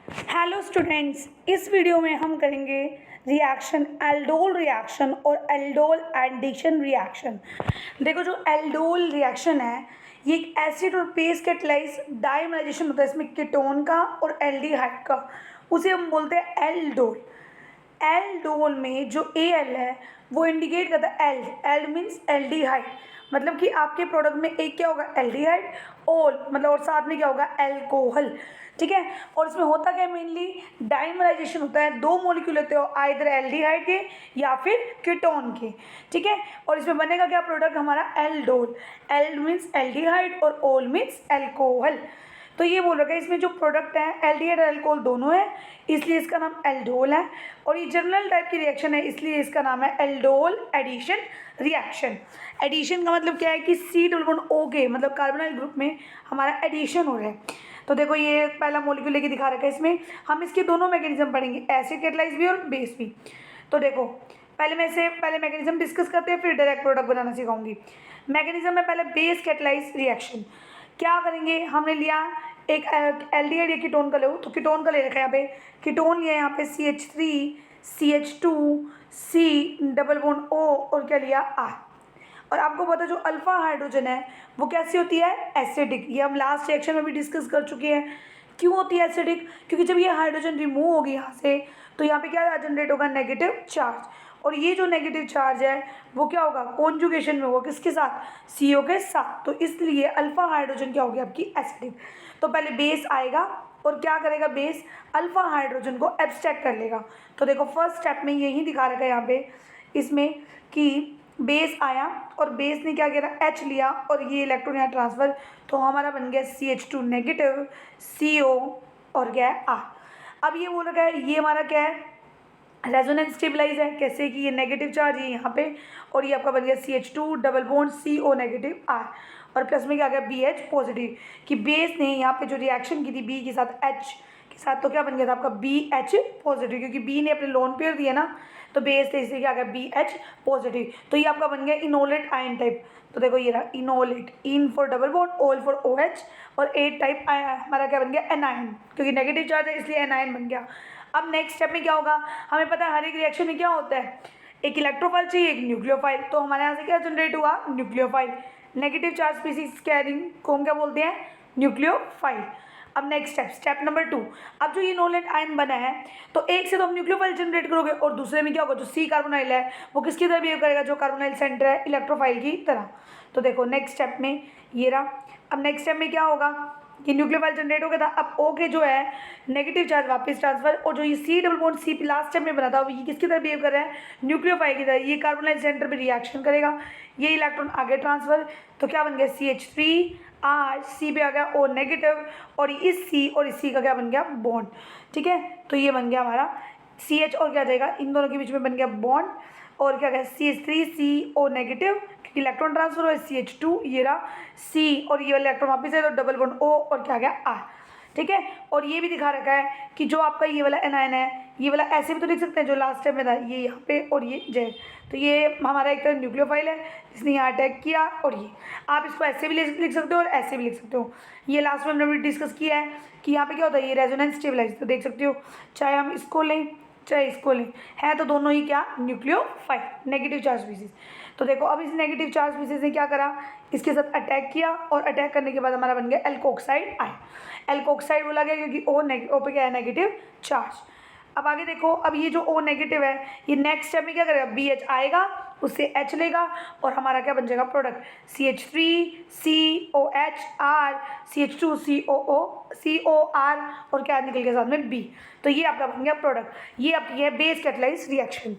Hello students, इस video में हम करेंगे रिएक्शन एल्डोल रिएक्शन और एल्डोल एडिशन रिएक्शन। देखो, जो एल्डोल रिएक्शन है ये एक एसिड और बेस कैटालाइज डाइमराइजेशन होता है इसमें कीटोन का और एल्डिहाइड का, उसे हम बोलते हैं एल्डोल। एल्डोल में जो एल है वो इंडिकेट करता है एल्ड मीन्स एल्डिहाइड, मतलब कि आपके प्रोडक्ट में एक क्या होगा एल्डिहाइड, ओल मतलब और साथ में क्या होगा एल्कोहल। ठीक है, और इसमें होता क्या है मेनली डाइमराइजेशन होता है, दो मॉलिक्यूल होते हो आइदर एल्डिहाइड के या फिर कीटोन के। ठीक है, और इसमें बनेगा क्या प्रोडक्ट हमारा एल्डोल। एल्ड मीन्स एल्डिहाइड और ओल मीन्स एल्कोहल। तो ये बोल रखा है इसमें जो प्रोडक्ट है एल्डिहाइड और एल्कोहल दोनों है, इसलिए इसका नाम एल्डोल है। और ये जनरल टाइप की रिएक्शन है, इसलिए इसका नाम है एल्डोल एडिशन रिएक्शन। एडिशन का मतलब क्या है कि C+O के मतलब कार्बोनाइल ग्रुप में हमारा एडिशन हो रहा है। तो देखो ये पहला मॉलिक्यूल लेके दिखा रखा है, इसमें हम इसके दोनों मैकेनिज्म पढ़ेंगे, एसिड कैटालाइज भी और बेस भी। तो देखो पहले मैकेनिज्म डिस्कस करते हैं, फिर डायरेक्ट प्रोडक्ट बनाना सिखाऊंगी। मैकेनिज्म में पहले बेस कैटालाइज रिएक्शन क्या करेंगे, हमने लिया एक एल्डिहाइड या कीटोन का लो, तो कीटोन का ले रखा है यहाँ पे, कीटोन लिया यहाँ पे CH3 CH2 C+O और क्या लिया R। और आपको पता जो अल्फा हाइड्रोजन है वो कैसी होती है एसिडिक, ये हम लास्ट सेक्शन में भी डिस्कस कर चुके हैं। क्यों होती है एसिडिक, क्योंकि जब ये हाइड्रोजन रिमूव होगी यहाँ से तो यहाँ पे क्या जनरेट होगा नेगेटिव चार्ज, और ये जो नेगेटिव चार्ज है वो क्या होगा कॉन्जुगेशन में होगा किसके साथ CO के साथ, तो इसलिए अल्फा हाइड्रोजन क्या होगी आपकी एसिडिक। तो पहले बेस आएगा और क्या करेगा बेस अल्फा हाइड्रोजन को एब्स्ट्रैक्ट कर लेगा। तो देखो फर्स्ट स्टेप में यही दिखा रखा है यहाँ पे इसमें कि बेस आया और बेस ने क्या किया H लिया और ये इलेक्ट्रॉन यहाँ ट्रांसफर, तो हमारा बन गया CH2 नेगेटिव CO और क्या है R। अब ये बोल रखा है ये हमारा क्या है रेजोनेंस स्टेबलाइज है, कैसे कि ये नेगेटिव चार्ज है यहाँ पे और ये आपका बन गया CH2 double bond CO negative R और प्लस में क्या गया BH पॉजिटिव, कि बेस ने यहाँ पे जो रिएक्शन की थी B के साथ H के साथ, तो क्या बन गया था आपका BH पॉजिटिव, क्योंकि B ने अपने लोन पेयर दिया ना तो बेस थे इसलिए क्या गया BH पॉजिटिव। तो ये आपका बन गया इनोलेट आयन टाइप। तो देखो ये रहा enolate, in for double bond ओल फॉर OH और 8 टाइप हमारा क्या बन गया एनायन, क्योंकि नेगेटिव चार्ज है इसलिए एनायन बन गया। अब नेक्स्ट स्टेप में क्या होगा, हमें पता है हर एक रिएक्शन में क्या होता है एक इलेक्ट्रोफाइल चाहिए एक न्यूक्लियोफाइल, तो हमारे यहाँ से क्या जनरेट हुआ nucleophile. Negative charge species carrying को हम क्या बोलते हैं न्यूक्लियोफाइल। अब नेक्स्ट स्टेप नंबर 2, अब जो इनोलेट आयन बना है तो एक से तो हम न्यूक्लियोफाइल जनरेट करोगे और दूसरे में क्या होगा जो C कार्बोनाइल है वो किसकी तरह बिहेव करेगा जो कार्बोनाइल सेंटर है इलेक्ट्रोफाइल की तरह। तो देखो नेक्स्ट स्टेप में ये रहा। अब नेक्स्ट स्टेप में क्या होगा कि न्यूक्लियोफाइल जनरेट हो गया था, अब O के जो है नेगेटिव चार्ज वापस ट्रांसफर, और जो ये C+C लास्ट स्टेप में बना था ये किसकी तरह बिहेव कर रहा है न्यूक्लियोफाइल की तरह, ये कार्बोनाइल सेंटर पे रिएक्शन करेगा, ये इलेक्ट्रॉन आगे ट्रांसफर, तो क्या बन गया CH3 R C पे आ गया O नेगेटिव और इस C और इस C का क्या बन गया बॉन्ड। ठीक है, तो ये बन गया हमारा CH और क्या जाएगा इन दोनों के बीच में बन गया बॉन्ड और क्या गया CH3 CO नेगेटिव, क्योंकि इलेक्ट्रॉन ट्रांसफर हुआ CH2 ये रहा C और ये वाला इलेक्ट्रॉन वापस है तो डबल बॉन्ड O और क्या गया R। ठीक है, और ये भी दिखा रखा है कि जो आपका ये वाला एनायन है ये वाला ऐसे भी तो लिख सकते हैं जो लास्ट टाइम में था ये यहाँ पे और ये जय, तो ये हमारा एक तरह न्यूक्लियोफाइल है जिसने यहाँ अटैक किया, और ये आप इसको ऐसे भी लिख सकते हो और ऐसे भी लिख सकते हो। ये लास्ट में हमने डिस्कस किया है कि यहाँ पे क्या होता है ये रेजोनेंस स्टेबलाइज, तो देख सकते हो चाहे हम इसको लें चाहे इसको लें है तो दोनों ही क्या न्यूक्लियोफाइल नेगेटिव चार्ज स्पीसीज। तो देखो अब इस नेगेटिव चार्ज स्पीसीज ने क्या करा इसके साथ अटैक किया और अटैक करने के बाद हमारा बन गया एल्कोक्साइड आयन। एल्कोक्साइड बोला गया क्योंकि O पे क्या है नेगेटिव चार्ज। अब आगे देखो, अब ये जो O नेगेटिव है ये नेक्स्ट स्टेप में क्या करेगा BH आएगा उससे H लेगा और हमारा क्या बन जाएगा product CH3 COH R CH2 COR और क्या निकल गया साथ में B, तो ये आपका बन गया प्रोडक्ट। ये आपकी है बेस कैटालाइज रिएक्शन।